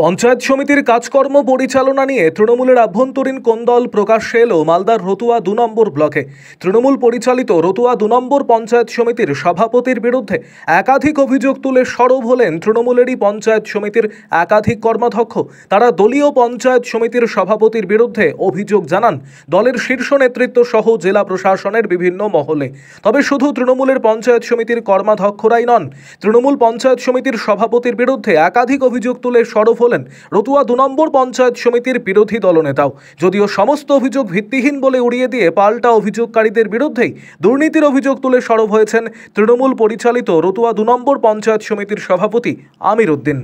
পঞ্চায়েত সমিতির কাজকর্ম পরিচালনা নিয়ে তৃণমূলের আভ্যন্তরীণ কোন্দল প্রকাশ্যে এলো মালদার রতুয়া ২ নম্বর ব্লকে। তৃণমূল পরিচালিত রতুয়া ২ নম্বর পঞ্চায়েত সমিতির সভাপতির বিরুদ্ধে একাধিক অভিযোগ তুলে সরব হলেন তৃণমূলেরই পঞ্চায়েত সমিতির একাধিক কর্মাধ্যক্ষ। তারা দলীয় পঞ্চায়েত সমিতির সভাপতির বিরুদ্ধে অভিযোগ জানান দলের শীর্ষ নেতৃত্ব সহ জেলা প্রশাসনের বিভিন্ন মহলে। তবে শুধু তৃণমূলের পঞ্চায়েত সমিতির কর্মাধ্যক্ষরাই নন, তৃণমূল পঞ্চায়েত সমিতির সভাপতির বিরুদ্ধে একাধিক অভিযোগ তুলে সরব হলেন রতুয়া ২ নম্বর পঞ্চায়েত সমিতির বিরোধী দলনেতাও। যদিও সমস্ত অভিযোগ ভিত্তিহীন বলে উড়িয়ে দিয়ে পাল্টা অভিযোগকারীদের বিরুদ্ধেই দুর্নীতির অভিযোগ তুলে সরব হয়েছেন তৃণমূল পরিচালিত রতুয়া ২ নম্বর পঞ্চায়েত সমিতির সভাপতি আমির উদ্দিন।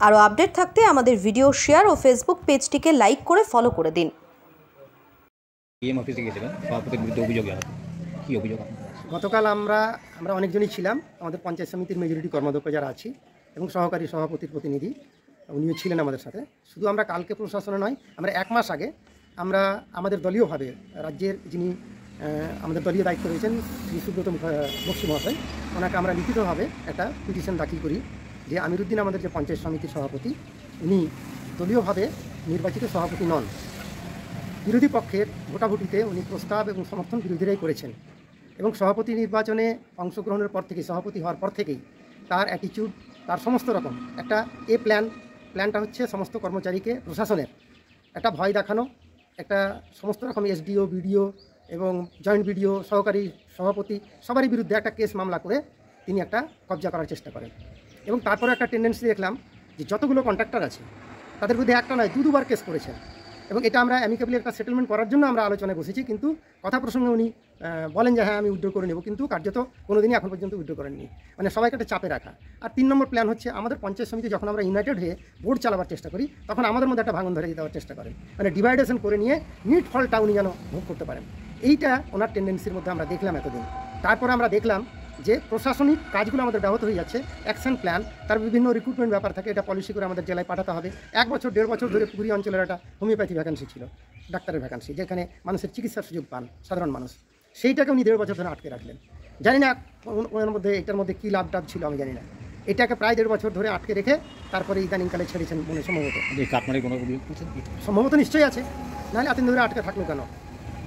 আরও আপডেট থাকতে আমাদের ভিডিও শেয়ার ও ফেসবুক পেজটিকে লাইক করে ফলো করে দিন। গতকাল আমরা অনেকজনই ছিলাম, আমাদের পঞ্চায়েত সমিতির মেজরিটি কর্মাধ্যক্ষ যারা আছি এবং সহকারী সভাপতির প্রতিনিধি উনিও ছিলেন আমাদের সাথে। শুধু আমরা কালকে প্রশাসনে নয়, আমরা 1 মাস আগে আমরা আমাদের দলীয়ভাবে রাজ্যের যিনি আমাদের দলীয় দায়িত্ব রয়েছেন শ্রী সুব্রত বক্সী মহাশয়, ওনাকে আমরা লিখিতভাবে একটা পিটিশন দাখিল করি যে আমির উদ্দিন আমাদের যে পঞ্চায়েত সমিতির সভাপতি, উনি দলীয়ভাবে নির্বাচিত সভাপতি নন। বিরোধী পক্ষের ভোটাভুটিতে উনি প্রস্তাব এবং সমর্থন বিরোধীরাই করেছেন এবং সভাপতি নির্বাচনে অংশগ্রহণের পর থেকে, সভাপতি হওয়ার পর থেকেই তার অ্যাটিটিউড, তার সমস্ত রকম একটা প্ল্যানটা হচ্ছে সমস্ত কর্মচারীকে, প্রশাসনের একটা ভয় দেখানো, একটা সমস্ত রকম এসডিও, বিডিও এবং জয়েন্ট বিডিও, সহকারী সভাপতি সবারই বিরুদ্ধে একটা কেস মামলা করে তিনি একটা কবজা করার চেষ্টা করেন। এবং তারপরে একটা টেন্ডেন্সি দেখলাম যে যতগুলো কন্ট্রাক্টর আছে তাদের বিরুদ্ধে একটা নয় 2-2বার কেস করেছেন। এবং এটা আমরা অ্যামিকেবলি একটা সেটেলমেন্ট করার জন্য আমরা আলোচনায় বসেছি, কিন্তু কথা প্রসঙ্গে উনি বলেন যে হ্যাঁ আমি উইথড্র করে নেব, কিন্তু কার্যত কোনোদিনই এখন পর্যন্ত উইথড্র করেননি। মানে সবাইকে একটা চাপে রাখা। আর 3 নম্বর প্ল্যান হচ্ছে আমাদের পঞ্চায়েত সমিতি যখন আমরা ইউনাইটেড হয়ে বোর্ড চালাবার চেষ্টা করি তখন আমাদের মধ্যে একটা ভাঙন ধরে দেওয়ার চেষ্টা করেন, মানে ডিভাইডেশন করে নিয়ে নিট ফলটা উনি যেন ভোগ করতে পারেন। এইটা ওনার টেন্ডেন্সির মধ্যে আমরা দেখলাম এতদিন। তারপরে আমরা দেখলাম যে প্রশাসনিক কাজগুলো আমাদের ব্যাহত হয়ে যাচ্ছে। অ্যাকশন প্ল্যান, তার বিভিন্ন রিক্রুটমেন্ট ব্যাপার থাকে, এটা পলিসি করে আমাদের জেলায় পাঠাতে হবে। 1 বছর 1.5 বছর ধরে পুরী অঞ্চলের একটা হোমিওপ্যাথি ভ্যাকেন্সি ছিল, ডাক্তারের ভ্যাকেন্সি, যেখানে মানুষের চিকিৎসার সুযোগ পান সাধারণ মানুষ, সেইটাকে উনি 1.5 বছর ধরে আটকে রাখলেন। জানি না ওনার মধ্যে এটার মধ্যে কী লাভ টাভ ছিল আমি জানি না। এটাকে প্রায় 1.5 বছর ধরে আটকে রেখে তারপরে ইদানিংকালে ছেড়েছেন মনে সম্ভবত নিশ্চয়ই আছে, নাহলে এতদিন ধরে আটকে থাকলো কেন?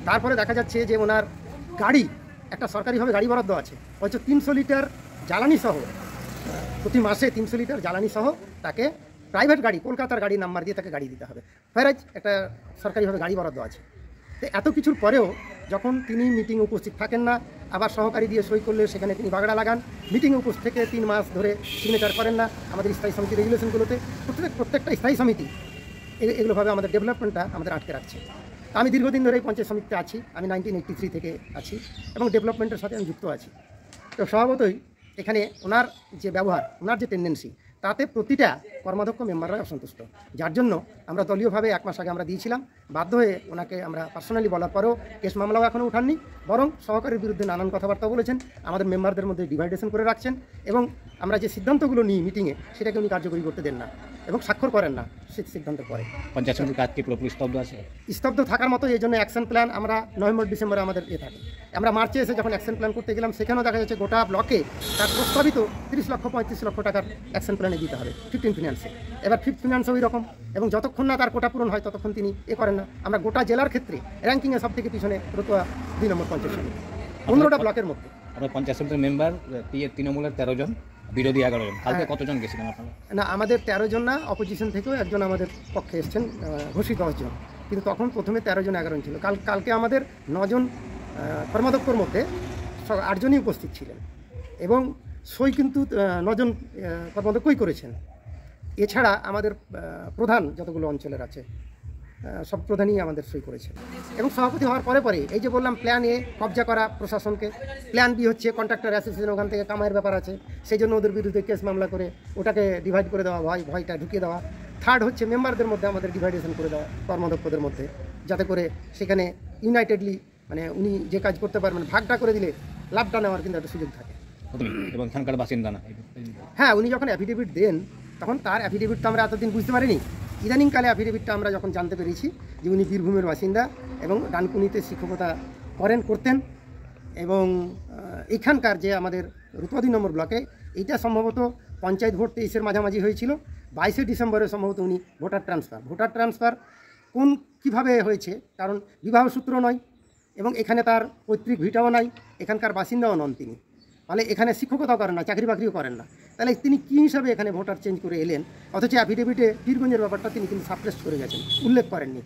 তারপরে দেখা যাচ্ছে যে ওনার গাড়ি, একটা সরকারিভাবে গাড়ি বরাদ্দ আছে, হয়তো 300 লিটার জ্বালানি সহ, প্রতি মাসে 300 লিটার জ্বালানি সহ তাকে প্রাইভেট গাড়ি, কলকাতার গাড়ি নাম্বার দিয়ে তাকে গাড়ি দিতে হবে। ফেরাজ একটা সরকারিভাবে গাড়ি বরাদ্দ আছে। তো এত কিছুর পরেও যখন তিনি মিটিংয়ে উপস্থিত থাকেন না, আবার সহকারী দিয়ে সই করলে সেখানে তিনি বাগড়া লাগান, মিটিংয়ে উপস্থিত থেকে 3 মাস ধরে সিগনেচার করেন না আমাদের স্থায়ী সমিতি রেগুলেশনগুলোতে। প্রত্যেকটা স্থায়ী সমিতি এগুলোভাবে আমাদের ডেভেলপমেন্টটা আমাদের আটকে রাখছে। আমি দীর্ঘদিন ধরে এই পঞ্চায়েত সমিতিতে আছি, আমি 1983 থেকে আছি এবং ডেভেলপমেন্টের সাথে আমি যুক্ত আছি। তো স্বভাবতই এখানে ওনার যে ব্যবহার, ওনার যে টেন্ডেন্সি, তাতে প্রতিটা কর্মাধ্যক্ষ মেম্বাররাই অসন্তুষ্ট, যার জন্য আমরা দলীয়ভাবে 1 মাস আগে আমরা দিয়েছিলাম। বাধ্য হয়ে ওনাকে আমরা পার্সোনালি বলার পরেও কেস মামলাও এখনও উঠাননি, বরং সহকারীর বিরুদ্ধে নানান কথাবার্তা বলেছেন, আমাদের মেম্বারদের মধ্যে ডিভাইডেশন করে রাখছেন এবং আমরা যে সিদ্ধান্তগুলো নিই মিটিংয়ে সেটাকে উনি কার্যকরী করতে দেন না এবং স্বাক্ষর করেন না সেই সিদ্ধান্তের পরে। পঞ্চায়েত সমিতির কাজ কি পুরোপুরি স্তব্ধ আছে? স্তব্ধ থাকার মতো, এই জন্য অ্যাকশন প্ল্যান আমরা নভেম্বর-ডিসেম্বরে আমাদের থাকে। আমরা মার্চে এসে যখন অ্যাকশন প্ল্যান করতে গেলাম সেখানেও দেখা যাচ্ছে গোটা ব্লকে তার প্রস্তাবিত 30 লক্ষ 35 লক্ষ টাকার অ্যাকশন প্ল্যানে দিতে হবে 15 ফিনান্সে। এবার 5th ফিনান্সও ওই রকম, এবং যতক্ষণ না তার কোটা পূরণ হয় ততক্ষণ তিনি করেন না। আমরা গোটা জেলার ক্ষেত্রে র্যাঙ্কিংয়ে সব থেকে পিছনে রতুয়া 2 নম্বর পঞ্চায়েত সমিতি 15টা ব্লকের মধ্যে। আপনার পঞ্চায়েত সমিতির মেম্বার তৃণমূলের 13 জন, বিরোধী 11 জন। কালকে কতজন গেছিলেন আপনারা? না, আমাদের 13 জন না, অপোজিশন থেকেও একজন আমাদের পক্ষে এসছেন, ঘোষিত 10 জন, কিন্তু তখন প্রথমে 13 জন 11 জন ছিল। কালকে আমাদের 9 জন কর্মাধ্যক্ষর মধ্যে 8 জনই উপস্থিত ছিলেন এবং সই কিন্তু 9 জন কর্মাধ্যক্ষই করেছেন। এছাড়া আমাদের প্রধান যতগুলো অঞ্চলের আছে সব প্রধানই আমাদের সই করেছেন। এবং সভাপতি হওয়ার পরে এই যে বললাম প্ল্যান এ কবজা করা প্রশাসনকে, প্ল্যান বি হচ্ছে কন্ট্রাক্টর অ্যাসোসিয়েশন, ওখান থেকে কামাইয়ের ব্যাপার আছে, সেই জন্য ওদের বিরুদ্ধে কেস মামলা করে ওটাকে ডিভাইড করে দেওয়া, ভয়টা ঢুকিয়ে দেওয়া। থার্ড হচ্ছে মেম্বারদের মধ্যে আমাদের ডিভাইডেশন করে দেওয়া কর্মাধ্যক্ষদের মধ্যে, যাতে করে সেখানে ইউনাইটেডলি, মানে উনি যে কাজ করতে পারবেন ভাগটা করে দিলে লাভটা নেওয়ার কিন্তু একটা সুযোগ থাকে। এবং এখানকার বাসিন্দা না, হ্যাঁ, উনি যখন অ্যাফিডেভিট দেন তখন তার অ্যাফিডেভিটটা আমরা এতদিন বুঝতে পারিনি। ইদানিংকালে অ্যাফিডেভিটটা আমরা যখন জানতে পেরেছি যে উনি বীরভূমের বাসিন্দা এবং ডানকুনিতে শিক্ষকতা করতেন এবং এখানকার যে আমাদের রতুয়া 2 নম্বর ব্লকে, এইটা সম্ভবত পঞ্চায়েত ভোট 23-এর মাঝামাঝি হয়েছিল। 22শে ডিসেম্বরে সম্ভবত উনি ভোটার ট্রান্সফার কীভাবে হয়েছে, কারণ বিবাহ সূত্র নয় এবং এখানে তার পৈতৃক ভিটাও নাই, এখানকার বাসিন্দাও নন তিনি, মানে এখানে শিক্ষকতাও করেন না, চাকরি বাকরিও করেন না, তাহলে তিনি কী হিসাবে এখানে ভোটার চেঞ্জ করে এলেন? অথচ অ্যাফিডেভিটে পীরগঞ্জের ব্যাপারটা তিনি কিন্তু সাপ্রেস করে গেছেন, উল্লেখ করেননি।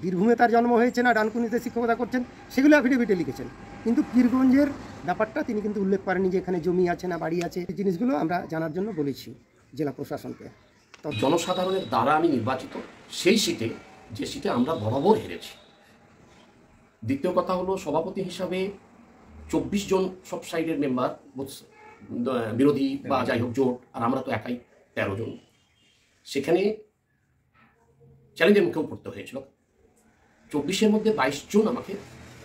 বীরভূমে তার জন্ম হয়েছে না ডানকুনিতে শিক্ষকতা করছেন সেগুলো অ্যাফিডেভিটে লিখেছেন, কিন্তু পীরগঞ্জের ব্যাপারটা তিনি কিন্তু উল্লেখ করেননি যে এখানে জমি আছে না বাড়ি আছে। এই জিনিসগুলো আমরা জানার জন্য বলেছি জেলা প্রশাসনকে। জনসাধারণের দ্বারা আমি নির্বাচিত সেই সিটে, যে সিটে আমরা বরাবর হেরেছি। দ্বিতীয় কথা হলো, সভাপতি হিসাবে 24 জন সব সাইডের মেম্বার, বিরোধী বা যাই হোক জোট, আর আমরা তো একাই 13 জন। সেখানে চ্যালেঞ্জের মুখেও পড়তে হয়েছিল। 24-এর মধ্যে 22 জন আমাকে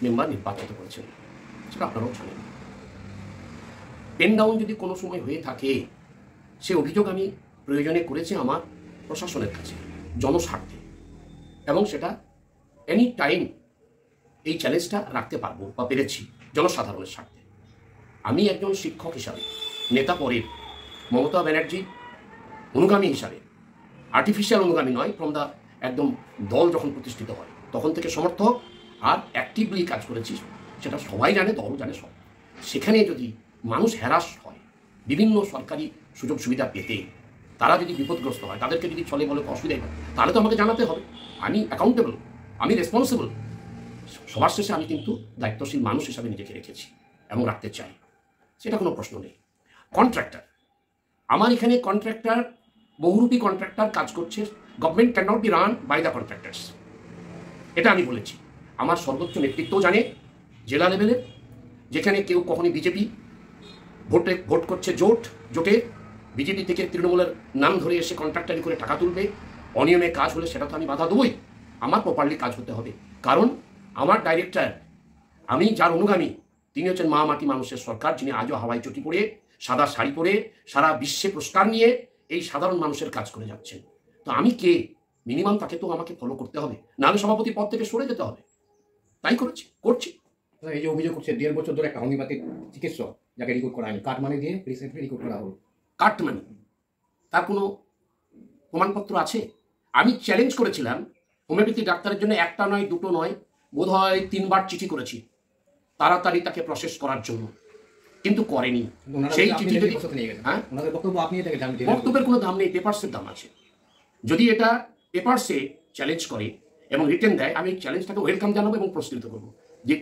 মেম্বার নির্বাচিত করেছেন, সেটা আপনারাও জানেন। পেন ডাউন যদি কোনো সময় হয়ে থাকে, সে অভিযোগ আমি প্রয়োজনে করেছি আমার প্রশাসনের কাছে জনস্বার্থে, এবং সেটা এনি টাইম এই চ্যালেঞ্জটা রাখতে পারবো বা পেরেছি জনসাধারণের স্বার্থে। আমি একজন শিক্ষক হিসাবে, নেতা পরের মমতা ব্যানার্জি অনুগামী হিসাবে, আর্টিফিশিয়াল অনুগামী নয়, ফ্রম দ্য একদম দল যখন প্রতিষ্ঠিত হয় তখন থেকে সমর্থক আর অ্যাক্টিভলি কাজ করেছি, সেটা সবাই জানে, দল জানে সব। সেখানে যদি মানুষ হ্যারাস হয় বিভিন্ন সরকারি সুযোগ সুবিধা পেতে, তারা যদি বিপদগ্রস্ত হয়, তাদেরকে যদি চলে বলে অসুবিধা হয়, তাহলে তো আমাকে জানাতে হবে। আমি অ্যাকাউন্টেবল, আমি রেসপন্সিবল। সবার শেষে আমি কিন্তু দায়িত্বশীল মানুষ হিসাবে নিজেকে রেখেছি এবং রাখতে চাই, সেটা কোনো প্রশ্ন নেই। কন্ট্রাক্টর, আমার এখানে কন্ট্রাক্টর, বহুরূপী কন্ট্রাক্টর কাজ করছে। Government can not be run by the contractors, এটা আমি বলেছি। আমার সর্বোচ্চ নেতৃত্বও জানে জেলা লেভেলের, যেখানে কেউ কখনই বিজেপি ভোট করছে জোটে বিজেপি থেকে তৃণমূলের নাম ধরে এসে কন্ট্রাক্টারি করে টাকা তুলবে, অনিয়মে কাজ হলে সেটা তো আমি বাধা দেবই। আমার প্রপারলি কাজ হতে হবে, কারণ আমার ডাইরেক্টর, আমি যার অনুগামী, তিনি হচ্ছেন মা মাটি মানুষের সরকার, যিনি আজও হাওয়াই চটি পরে, সাদা শাড়ি পরে, সারা বিশ্বে পুরস্কার নিয়ে এই সাধারণ মানুষের কাজ করে যাচ্ছেন। তো আমি কে? মিনিমাম তাকে তো আমাকে ফলো করতে হবে, নাহলে সভাপতি পদ থেকে সরে যেতে হবে। তাই করছি। এই যে অভিযোগ করছে 1.5 বছর ধরে একটা হোমিওপ্যাথিক চিকিৎসক, যাকে রিক্রুট করা হয়নি, কাটমানি দিয়ে রিসেন্টলি রিক্রুট করা হলো। কাটমানি, তার কোনো প্রমাণপত্র আছে? আমি চ্যালেঞ্জ করেছিলাম হোমিওপ্যাথি ডাক্তারের জন্য, একটা নয়, দুটো নয়, বোধহয় 3 বার চিঠি করেছি তাড়াতাড়ি তাকে প্রসেস করার জন্য, কিন্তু করেনি। সেই চিঠি যদি বক্তব্যের কোনো দাম নেই, পেপারসের দাম আছে। যদি এটা পেপারসে চ্যালেঞ্জ করে এবং রিটেন দেয়, আমি চ্যালেঞ্জটাকে ওয়েলকাম জানাবো এবং পুরস্কৃত করবো যে